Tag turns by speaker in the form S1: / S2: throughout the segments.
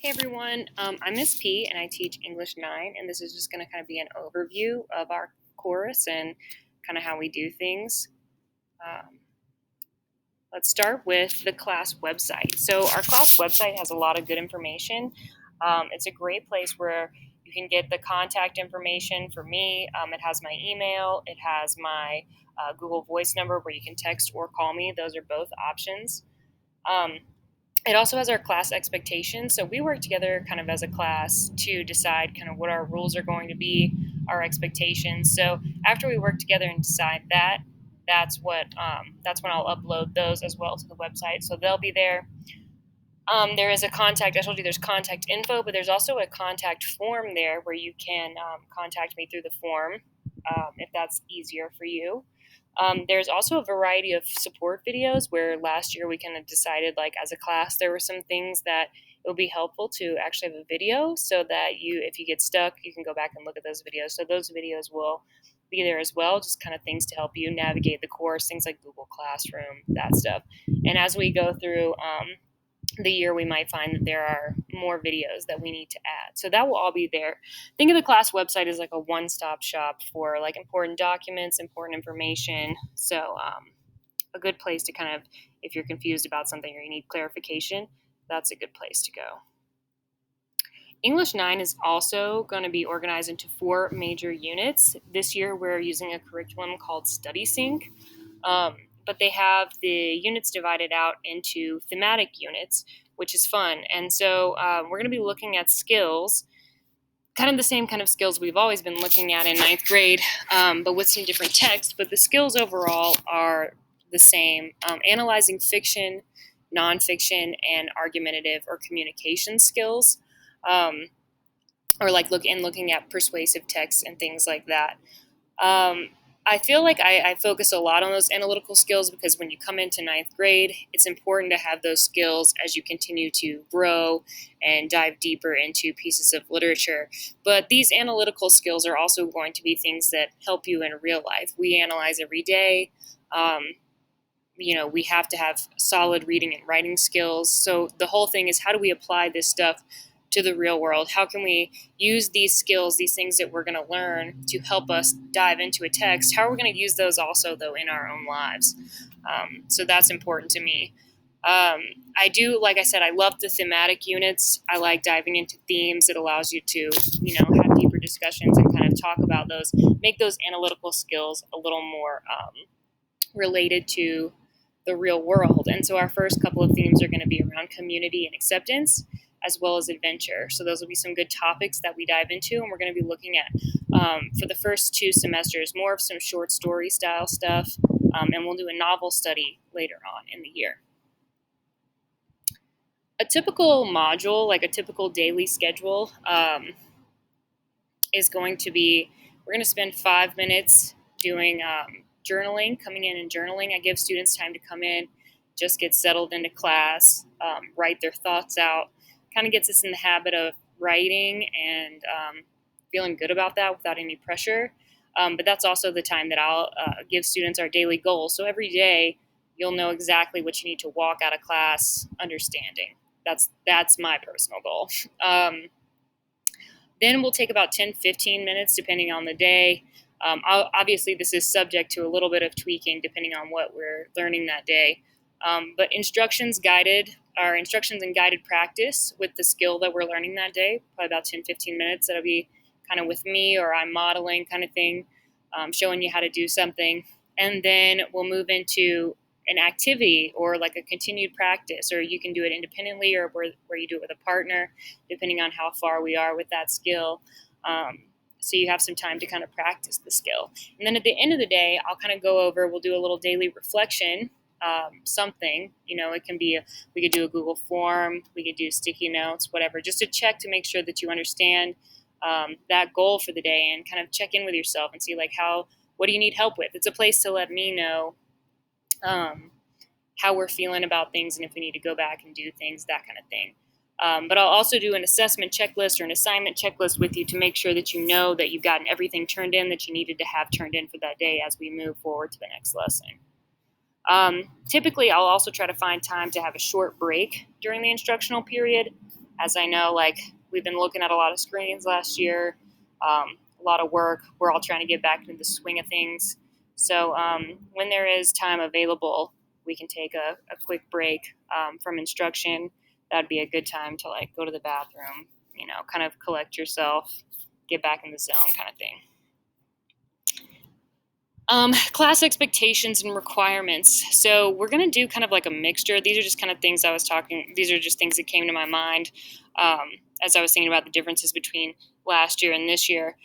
S1: Hey everyone, I'm Miss P and I teach English 9, and this is just going to kind of be an overview of our course and kind of how we do things. Um, let's start with the class website. So our class website has a lot of good information. It's a great place where you can get the contact information for me. It has my email, it has my Google Voice number where you can text or call me. Those are both options. Um, It also has our class expectations. So we work together kind of as a class to decide kind of what our rules are going to be, our expectations. So after we work together and decide that, that's when I'll upload those as well to the website. So they'll be there. There is a contact. I told you there's contact info, but there's also a contact form there where you can contact me through the form if that's easier for you. There's also a variety of support videos where last year we kind of decided, like as a class, there were some things that it would be helpful to actually have a video so that if you get stuck, you can go back and look at those videos. So those videos will be there as well, just kind of things to help you navigate the course, things like Google Classroom, that stuff. And as we go through the year, we might find that there are more videos that we need to add. So that will all be there. Think of the class website as like a one-stop shop for like important documents, important information. So a good place to kind of, if you're confused about something or you need clarification, that's a good place to go. English 9 is also going to be organized into 4 major units. This year we're using a curriculum called StudySync. But they have the units divided out into thematic units, which is fun. And so we're going to be looking at skills, kind of the same kind of skills we've always been looking at in ninth grade, but with some different text. But the skills overall are the same. Analyzing fiction, nonfiction, and argumentative or communication skills, or like looking at persuasive texts and things like that. I feel like I focus a lot on those analytical skills because when you come into ninth grade, it's important to have those skills as you continue to grow and dive deeper into pieces of literature. But these analytical skills are also going to be things that help you in real life. We analyze every day. We have to have solid reading and writing skills. So the whole thing is, how do we apply this stuff to the real world? How can we use these skills, these things that we're going to learn to help us dive into a text? How are we going to use those also, though, in our own lives? So that's important to me. I do, like I said, I love the thematic units. I like diving into themes. It allows you to, have deeper discussions and kind of talk about those, make those analytical skills a little more related to the real world. And so our first couple of themes are going to be around community and acceptance, as well as adventure. So those will be some good topics that we dive into, and we're going to be looking at, for the first 2 semesters, more of some short story style stuff, and we'll do a novel study later on in the year. A typical module, like a typical daily schedule, is going to be, we're going to spend 5 minutes doing journaling, coming in and journaling. I give students time to come in, just get settled into class, write their thoughts out. Kind of gets us in the habit of writing and feeling good about that without any pressure. But that's also the time that I'll give students our daily goals. So every day you'll know exactly what you need to walk out of class understanding. That's my personal goal. Then we'll take about 10-15 minutes depending on the day. Obviously this is subject to a little bit of tweaking depending on what we're learning that day. But instructions and guided practice with the skill that we're learning that day, probably about 10-15 minutes. That'll be kind of with me, or I'm modeling kind of thing, showing you how to do something. And then we'll move into an activity or like a continued practice, or you can do it independently or where you do it with a partner, depending on how far we are with that skill. So you have some time to kind of practice the skill. And then at the end of the day, I'll kind of go over, we'll do a little daily reflection. Something, it can be, we could do a Google form, we could do sticky notes, whatever, just to check to make sure that you understand that goal for the day, and kind of check in with yourself and see what do you need help with. It's a place to let me know how we're feeling about things and if we need to go back and do things, that kind of thing. But I'll also do an assessment checklist or an assignment checklist with you to make sure that you know that you've gotten everything turned in that you needed to have turned in for that day as we move forward to the next lesson. Typically, I'll also try to find time to have a short break during the instructional period. as I know, like we've been looking at a lot of screens last year, a lot of work. We're all trying to get back into the swing of things. So when there is time available, we can take a quick break from instruction. That'd be a good time to like go to the bathroom, kind of collect yourself, get back in the zone kind of thing. Class expectations and requirements. So we're going to do kind of like a mixture. These are just kind of things these are just things that came to my mind as I was thinking about the differences between last year and this year.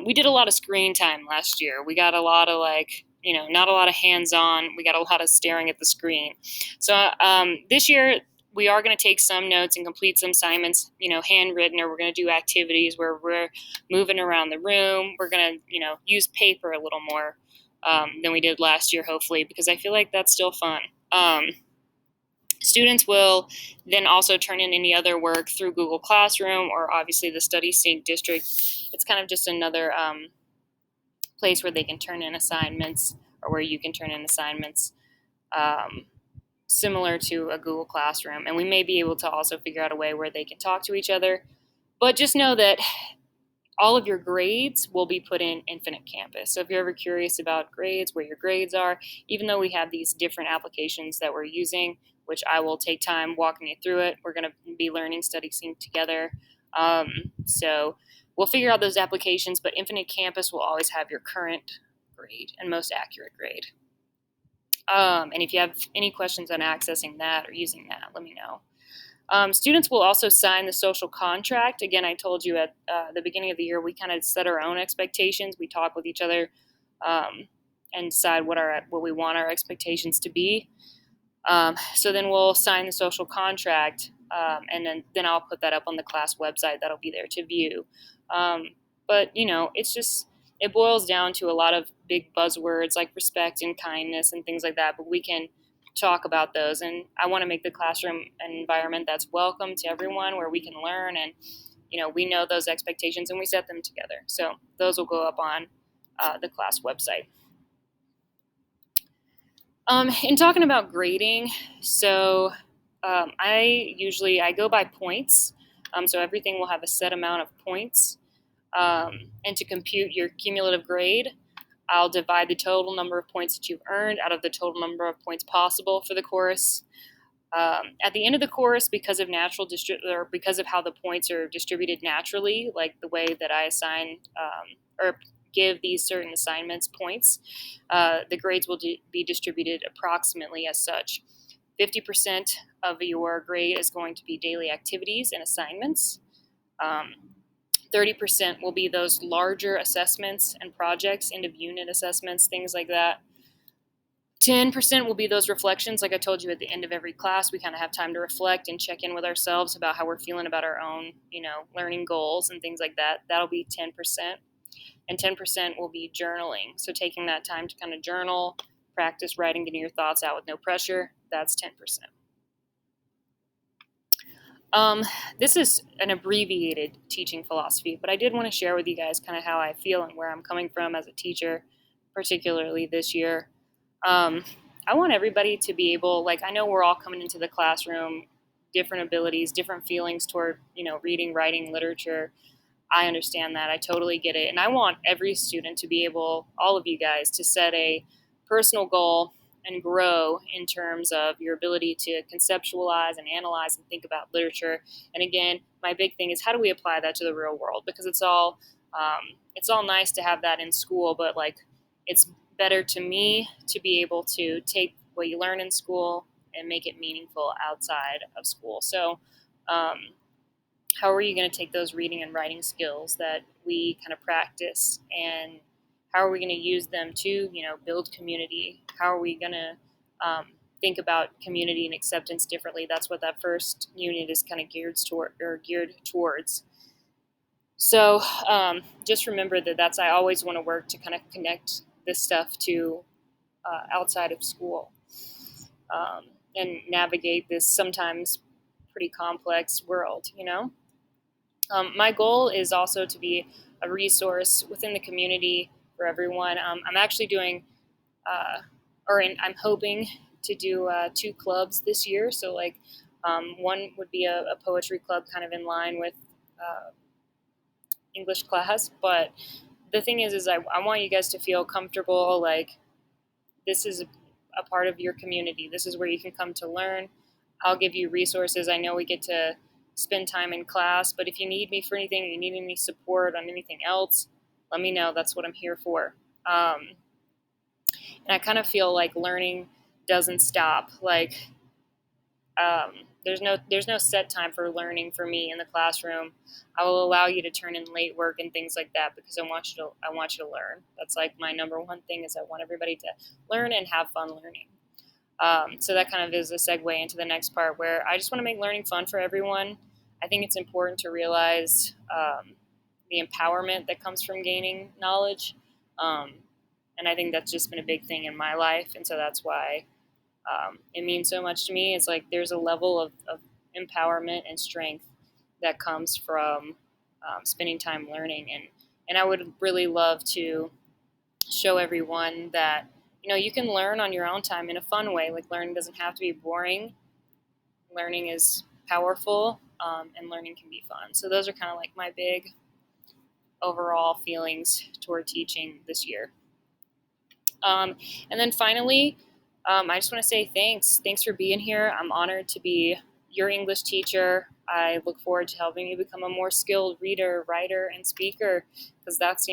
S1: We did a lot of screen time last year. We got a lot of not a lot of hands-on. We got a lot of staring at the screen. So this year, we are going to take some notes and complete some assignments, handwritten, or we're going to do activities where we're moving around the room. We're going to, use paper a little more than we did last year, hopefully, because I feel like that's still fun. Students will then also turn in any other work through Google Classroom or obviously the Study Sync district. It's kind of just another place where they can turn in assignments, or where you can turn in assignments. Similar to a Google Classroom, and we may be able to also figure out a way where they can talk to each other. But just know that all of your grades will be put in Infinite Campus. So if you're ever curious about grades, where your grades are, even though we have these different applications that we're using, which I will take time walking you through it, we're going to be learning Study Sync together. So we'll figure out those applications, but Infinite Campus will always have your current grade and most accurate grade. And if you have any questions on accessing that or using that, let me know. Students will also sign the social contract. Again, I told you at the beginning of the year, we kind of set our own expectations. We talk with each other and decide what we want our expectations to be. So then we'll sign the social contract, and then I'll put that up on the class website. That'll be there to view. But it boils down to a lot of big buzzwords like respect and kindness and things like that, but we can talk about those. And I want to make the classroom an environment that's welcome to everyone, where we can learn, and we know those expectations and we set them together. So those will go up on the class website. In talking about grading, so I go by points. So everything will have a set amount of points. And to compute your cumulative grade, I'll divide the total number of points that you've earned out of the total number of points possible for the course. At the end of the course, because of because of how the points are distributed naturally, like the way that I assign or give these certain assignments points, the grades will be distributed approximately as such. 50% of your grade is going to be daily activities and assignments. 30% will be those larger assessments and projects, end of unit assessments, things like that. 10% will be those reflections. Like I told you, at the end of every class, we kind of have time to reflect and check in with ourselves about how we're feeling about our own, learning goals and things like that. That'll be 10%. And 10% will be journaling. So taking that time to kind of journal, practice writing, getting your thoughts out with no pressure, that's 10%. This is an abbreviated teaching philosophy, but I did want to share with you guys kind of how I feel and where I'm coming from as a teacher, particularly this year. I want everybody to be able, I know we're all coming into the classroom, different abilities, different feelings toward, reading, writing, literature. I understand that. I totally get it. And I want every student to be able, all of you guys, to set a personal goal and grow in terms of your ability to conceptualize and analyze and think about literature. And again, my big thing is, how do we apply that to the real world? Because it's all nice to have that in school, but it's better to me to be able to take what you learn in school and make it meaningful outside of school. So how are you going to take those reading and writing skills that we kind of practice, and how are we going to use them to, build community? How are we going to think about community and acceptance differently? That's what that first unit is kind of geared towards. So just remember that I always want to work to kind of connect this stuff to outside of school and navigate this sometimes pretty complex world, My goal is also to be a resource within the community for everyone. I'm actually doing, I'm hoping to do 2 clubs this year. So One would be a poetry club, kind of in line with English class. But the thing is I want you guys to feel comfortable, like this is a part of your community. This is where you can come to learn. I'll give you resources. I know we get to spend time in class, but if you need me for anything, or you need any support on anything else, let me know. That's what I'm here for. And I kind of feel like learning doesn't stop. Like there's no set time for learning for me in the classroom. I will allow you to turn in late work and things like that because I want you to learn. That's like my number one thing is I want everybody to learn and have fun learning. So that kind of is a segue into the next part where I just want to make learning fun for everyone. I think it's important to realize the empowerment that comes from gaining knowledge. Um, and I think that's just been a big thing in my life. And so that's why it means so much to me. It's like there's a level of empowerment and strength that comes from spending time learning. And I would really love to show everyone that you can learn on your own time in a fun way. Like learning doesn't have to be boring. Learning is powerful, and learning can be fun. So those are kind of like my big overall feelings toward teaching this year. And then finally, I just want to say thanks. Thanks for being here. I'm honored to be your English teacher. I look forward to helping you become a more skilled reader, writer, and speaker because that's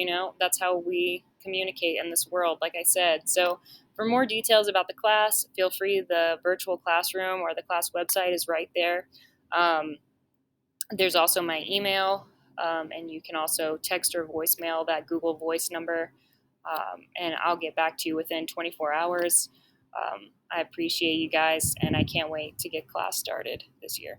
S1: how we communicate in this world, like I said. So for more details about the class, feel free. The virtual classroom or the class website is right there. There's also my email, and you can also text or voicemail that Google Voice number, and I'll get back to you within 24 hours. I appreciate you guys, and I can't wait to get class started this year.